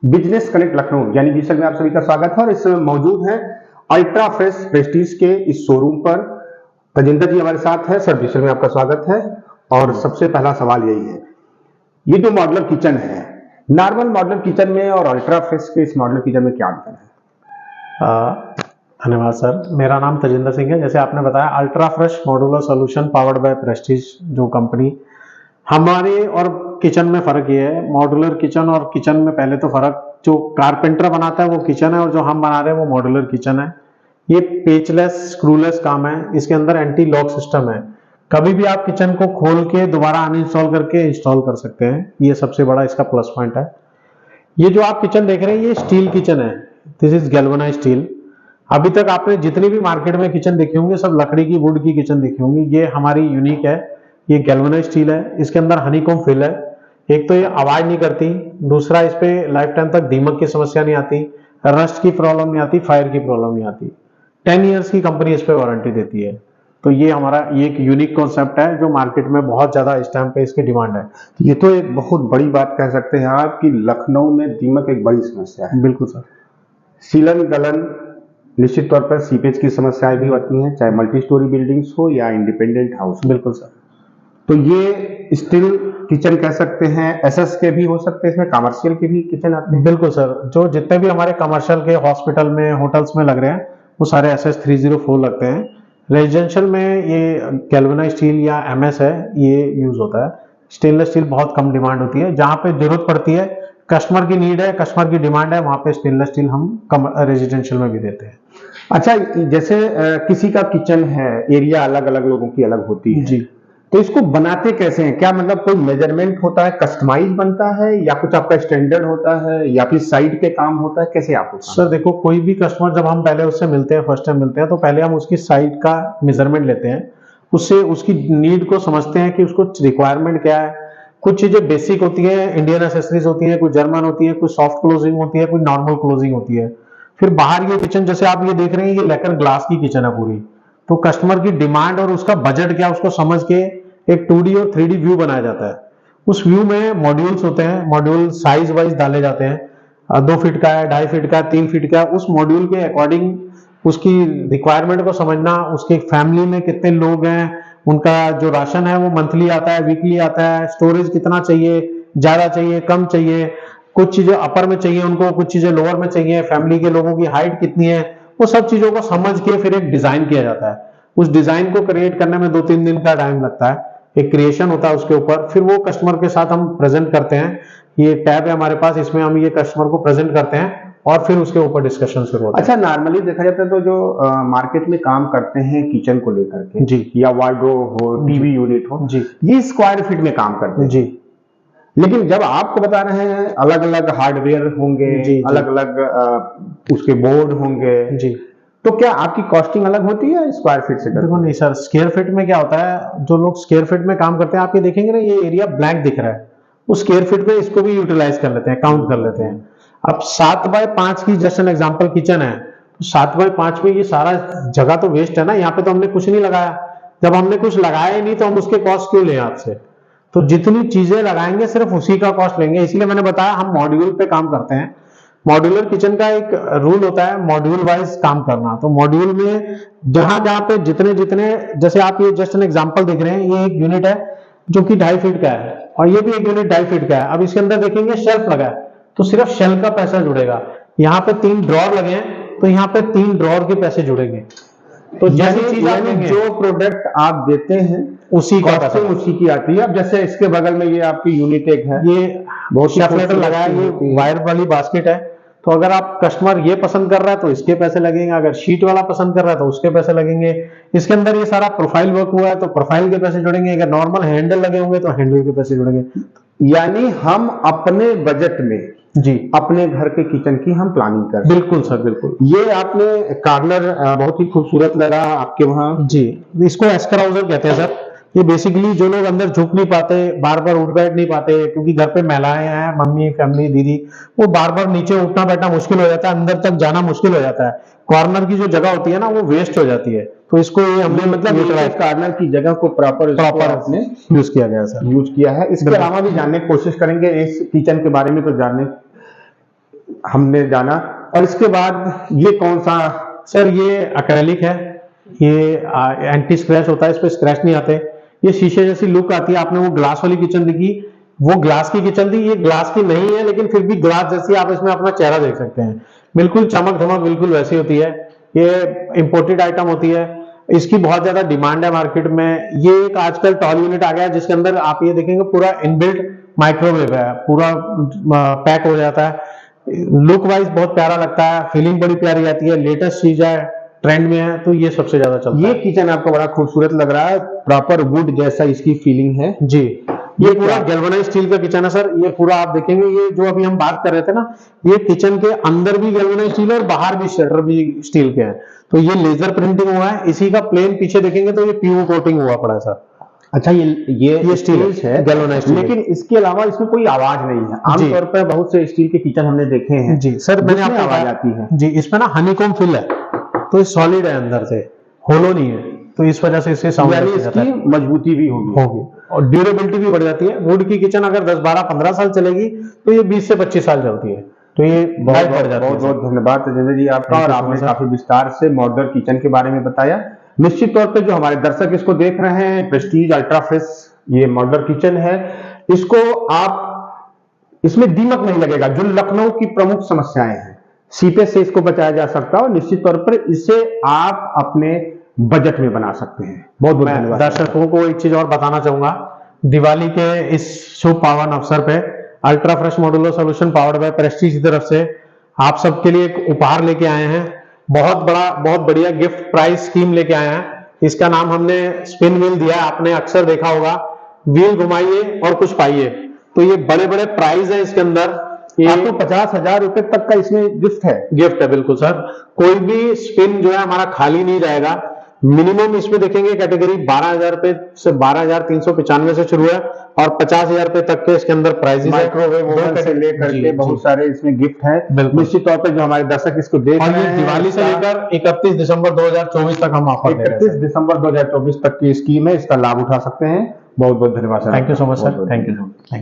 Business connect Lucknow यानी जी में आप सभी का स्वागत है और इस समय मौजूद हैं अल्ट्रा फ्रेश प्रेस्टीज के इस शोरूम पर। तजिंदर जी हमारे साथ है। सर जी में आपका स्वागत है। और सबसे पहला सवाल यही है, ये जो मॉडुलर किचन है, नॉर्मल मॉडुलर किचन में और अल्ट्रा फ्रेश के इस मॉडुलर किचन में क्या अंतर है? धन्यवाद सर। मेरा नाम तजिंदर सिंह है। जैसे आपने बताया, ultra fresh modular solution powered by Prestige जो कंपनी, हमारे और किचन में फर्क ये है, मॉड्यूलर किचन और किचन में पहले तो फर्क, जो कारपेंटर बनाता है वो किचन है और जो हम बना रहे हैं वो मॉड्यूलर किचन है। ये पेचलेस स्क्रूलेस काम है। इसके अंदर एंटी लॉक सिस्टम है। कभी भी आप किचन को खोल के दोबारा अनइंस्टॉल करके इंस्टॉल कर सकते हैं। ये सबसे बड़ा इसका प्लस पॉइंट है। ये जो आप किचन देख रहे हैं ये स्टील किचन है। This is galvanised steel. अभी तक आपने जितनी भी मार्केट में किचन देखी होंगी सब लकड़ी की, वुड की किचन देखी होंगी। ये हमारी यूनिक है। ये गैल्वेनाइज्ड स्टील है। इसके अंदर हनीकॉम्ब फिल है। एक तो ये आवाज नहीं करती, दूसरा इस पे लाइफ टाइम तक दीमक की समस्या नहीं आती, रस्ट की प्रॉब्लम नहीं आती, फायर की प्रॉब्लम नहीं आती। 10 ईयर्स की कंपनी इस पे वारंटी देती है। तो ये हमारा ये एक यूनिक कॉन्सेप्ट है जो मार्केट में बहुत ज्यादा इस टाइम पे इसकी डिमांड है। ये तो एक बहुत बड़ी बात कह सकते हैं आप कि लखनऊ में दीमक एक बड़ी समस्या है। बिल्कुल सर। सीलन गलन, निश्चित तौर पर सीपेज की समस्याएं भी होती हैं, चाहे मल्टी स्टोरी बिल्डिंग्स हो या इंडिपेंडेंट हाउस। बिल्कुल सर। तो ये स्टील किचन कह सकते हैं, एसएस के भी हो सकते हैं, इसमें कमर्शियल के भी किचन आते हैं। बिल्कुल सर। जो जितने भी हमारे कमर्शियल के हॉस्पिटल में, होटल्स में लग रहे हैं वो सारे SS 304 लगते हैं। रेजिडेंशियल में ये गैल्वेनाइज्ड स्टील या MS है, ये यूज होता है। स्टेनलेस स्टील बहुत कम डिमांड होती है। जहां पे जरूरत पड़ती है, कस्टमर की नीड है, कस्टमर की डिमांड है, वहां पे स्टेनलेस स्टील हम कम रेजिडेंशियल में भी देते हैं। अच्छा, जैसे किसी का किचन है, एरिया अलग अलग लोगों की अलग होती है जी। तो इसको बनाते कैसे हैं? क्या मतलब कोई मेजरमेंट होता है, कस्टमाइज बनता है, या कुछ आपका स्टैंडर्ड होता है, या फिर साइड पे काम होता है? कैसे आप? सर देखो, कोई भी कस्टमर जब हम पहले उससे मिलते हैं, फर्स्ट टाइम मिलते हैं, तो पहले हम उसकी साइट का मेजरमेंट लेते हैं। उससे उसकी नीड को समझते हैं कि उसको रिक्वायरमेंट क्या है। कुछ चीजें बेसिक होती है, इंडियन एसेसरीज होती है, कुछ जर्मन होती है, कुछ सॉफ्ट क्लोजिंग होती है, कुछ नॉर्मल क्लोजिंग होती है। फिर बाहर ये किचन, जैसे आप ये देख रहे हैं, ये लेकर ग्लास की किचन है पूरी। तो कस्टमर की डिमांड और उसका बजट क्या, उसको समझ के एक 2D और 3D व्यू बनाया जाता है। उस व्यू में मॉड्यूल्स होते हैं, मॉड्यूल साइज वाइज डाले जाते हैं। 2 फीट का है, 2.5 फीट का है, 3 फीट का है। उस मॉड्यूल के अकॉर्डिंग उसकी रिक्वायरमेंट को समझना, उसके फैमिली में कितने लोग हैं, उनका जो राशन है वो मंथली आता है, वीकली आता है, स्टोरेज कितना चाहिए, ज्यादा चाहिए, कम चाहिए, कुछ चीजें अपर में चाहिए उनको, कुछ चीजें लोअर में चाहिए, फैमिली के लोगों की हाइट कितनी है, वो सब चीजों को समझ के फिर एक डिजाइन किया जाता है। उस डिजाइन को क्रिएट करने में 2-3 दिन का टाइम लगता है। एक क्रिएशन होता है उसके ऊपर, फिर वो कस्टमर के साथ हम प्रेजेंट करते हैं। ये टैब है हमारे पास, इसमें हम ये कस्टमर को प्रेजेंट करते हैं और फिर उसके ऊपर डिस्कशन शुरू होता है। अच्छा, नॉर्मली देखा जाता है तो जो मार्केट में काम करते हैं किचन को लेकर के जी, या वार्डरोब हो, टीवी यूनिट हो जी, ये स्क्वायर फीट में काम करते हैं जी। लेकिन जब आपको बता रहे हैं अलग अलग हार्डवेयर होंगे, जी, अलग अलग उसके बोर्ड होंगे, जी। तो क्या आपकी कॉस्टिंग अलग होती है स्क्वायर फीट से? देखो नहीं सर, स्क्वायर फीट में क्या होता है, जो लोग स्क्वायर फीट में काम करते हैं, आप ये देखेंगे ना, ये एरिया ब्लैंक दिख रहा है, उस स्क्वायर फीट में इसको भी यूटिलाइज कर लेते हैं, काउंट कर लेते हैं। अब 7x5 की जस्ट एन एग्जांपल किचन है, तो 7x5 में ये सारा जगह तो वेस्ट है ना। यहाँ पे तो हमने कुछ नहीं लगाया। जब हमने कुछ लगाया ही नहीं तो हम उसके कॉस्ट क्यों लें आपसे? तो जितनी चीजें लगाएंगे सिर्फ उसी का कॉस्ट लेंगे। इसलिए मैंने बताया हम मॉड्यूल पे काम करते हैं। मॉड्यूलर किचन का एक रूल होता है मॉड्यूल वाइज काम करना। तो मॉड्यूल में जहां जहां पे जितने जितने, जैसे आप ये जस्ट एन एग्जांपल देख रहे हैं, ये एक यूनिट है जो कि 2.5 फीट का है और ये भी एक यूनिट 2.5 फीट का है। अब इसके अंदर देखेंगे शेल्फ लगा है, तो सिर्फ शेल्फ का पैसा जुड़ेगा। यहाँ पे 3 ड्रॉर लगे हैं तो यहाँ पे 3 ड्रॉर के पैसे जुड़ेंगे। तो जैसी चीज आप यानी लेंगे, जो प्रोडक्ट आप देते हैं उसी का पैसा कॉस्टिंग उसी की आती है। अब जैसे इसके बगल में ये आपकी यूनिट एक है, ये बहुत शेफलेटर लगा है, ये वायर वाली बास्केट है। तो अगर आप कस्टमर ये पसंद कर रहा है तो इसके पैसे लगेंगे, अगर शीट वाला पसंद कर रहा है तो उसके पैसे लगेंगे। इसके अंदर ये सारा प्रोफाइल वर्क हुआ है तो प्रोफाइल के पैसे जुड़ेंगे, अगर नॉर्मल हैंडल लगे होंगे तो हैंडल के पैसे जुड़ेंगे। यानी हम अपने बजट में जी, अपने घर के किचन की हम प्लानिंग कर रहे हैं। बिल्कुल सर, बिल्कुल। ये आपने कार्नर बहुत ही खूबसूरत लगा आपके वहाँ। जी, इसको एस्कराउजर कहते हैं सर। ये बेसिकली जो लोग अंदर झुक नहीं पाते, बार बार उठ बैठ नहीं पाते, क्योंकि घर पे महिलाएं हैं, मम्मी, फैमिली, दीदी, वो बार बार नीचे उठना बैठना मुश्किल हो जाता है, अंदर तक जाना मुश्किल हो जाता है। कॉर्नर की जो जगह होती है ना वो वेस्ट हो जाती है। तो इसको ये हमने मतलब कार्नर की जगह को प्रॉपर आपने यूज किया गया सर, यूज किया है। इसके अलावा भी जानने की कोशिश करेंगे इस किचन के बारे में। तो जानने हमने जाना। और इसके बाद ये कौन सा? सर ये एक्रेलिक है, ये एंटी स्क्रैच होता है, इस पे स्क्रैच नहीं आते। ये शीशे जैसी लुक आती है। आपने वो ग्लास वाली किचन देखी, वो ग्लास की किचन थी, ये ग्लास की नहीं है, लेकिन फिर भी ग्लास जैसी आप इसमें अपना चेहरा देख सकते हैं। बिल्कुल चमक धमक बिल्कुल वैसी होती है। ये इंपोर्टेड आइटम होती है, इसकी बहुत ज्यादा डिमांड है मार्केट में। ये एक आजकल टॉल यूनिट आ गया है जिसके अंदर आप ये देखेंगे पूरा इनबिल्ट माइक्रोवेव है, पूरा पैक हो जाता है। लुक वाइज बहुत प्यारा लगता है, फीलिंग बड़ी प्यारी आती है, लेटेस्ट चीज है, ट्रेंड में है, तो ये सबसे ज्यादा चलता है। ये किचन आपको बड़ा खूबसूरत लग रहा है, प्रॉपर वुड जैसा इसकी फीलिंग है जी। ये पूरा गैल्वेनाइज स्टील का किचन है सर। ये पूरा आप देखेंगे, ये जो अभी हम बात कर रहे थे ना, ये किचन के अंदर भी गैल्वेनाइज स्टील है और बाहर भी शटर भी स्टील के हैं। तो ये लेजर प्रिंटिंग हुआ है, इसी का प्लेन पीछे देखेंगे तो ये पीयू कोटिंग हुआ पड़ा है सर। अच्छा, ये स्टील है गैल्वेनाइज स्टील, लेकिन इसके अलावा इसमें कोई आवाज नहीं है। आमतौर पर बहुत से स्टील के किचन हमने देखे हैं जी सर, मैंने आपको आवाज आती है जी। इसमें ना हनीकॉम फिल है, तो ये सॉलिड है, अंदर से होलो नहीं है, तो इस वजह से इससे साउंड यानी इसकी मजबूती भी होगी और ड्यूरेबिलिटी भी बढ़ जाती है। वुड की किचन अगर 10, 12, 15 साल चलेगी तो ये 20 से 25 साल चलती है, तो ये बहुत बहुत धन्यवाद तजेंद्र जी आपका। और आपने काफी विस्तार से मॉड्यूलर किचन के बारे में बताया। निश्चित तौर पे जो हमारे दर्शक इसको देख रहे हैं, प्रेस्टीज अल्ट्रा फ्रेश ये मॉड्यूलर किचन है, इसको आप, इसमें दीमक नहीं लगेगा। जो लखनऊ की प्रमुख समस्याएं हैं, सीपे से इसको बचाया जा सकता है और निश्चित तौर पर इसे आप अपने बजट में बना सकते हैं। बहुत बहुत धन्यवाद। दर्शकों को एक चीज और बताना चाहूंगा, दिवाली के इस शुभ पावन अवसर पे ultra fresh modular solution powered by Prestige की तरफ से आप सबके लिए एक उपहार लेके आए हैं। बहुत बढ़िया गिफ्ट प्राइस स्कीम लेके आए हैं। इसका नाम हमने स्पिन व्हील दिया है। आपने अक्सर देखा होगा, व्हील घुमाइए और कुछ पाइए, तो ये बड़े बड़े प्राइज है इसके अंदर। आपको 50,000 रुपए तक का इसमें गिफ्ट है बिल्कुल सर। कोई भी स्पिन जो है हमारा खाली नहीं जाएगा। मिनिमम इसमें देखेंगे कैटेगरी 12,000 रुपए से 12,395 से शुरू है और 50,000 रुपए तक के इसके अंदर प्राइजेस है। माइक्रोवेव ओवन से लेकर के बहुत सारे इसमें गिफ्ट है। निश्चित तौर पर जो हमारे दर्शक इसको देख रहे हैं, दिवाली से लेकर 31 दिसंबर 2024 तक हम ऑफर दे रहे हैं। 31 दिसंबर 2024 तक की स्कीम है, इसका लाभ उठा सकते हैं। बहुत बहुत धन्यवाद sir. Thank you so much sir. Thank you.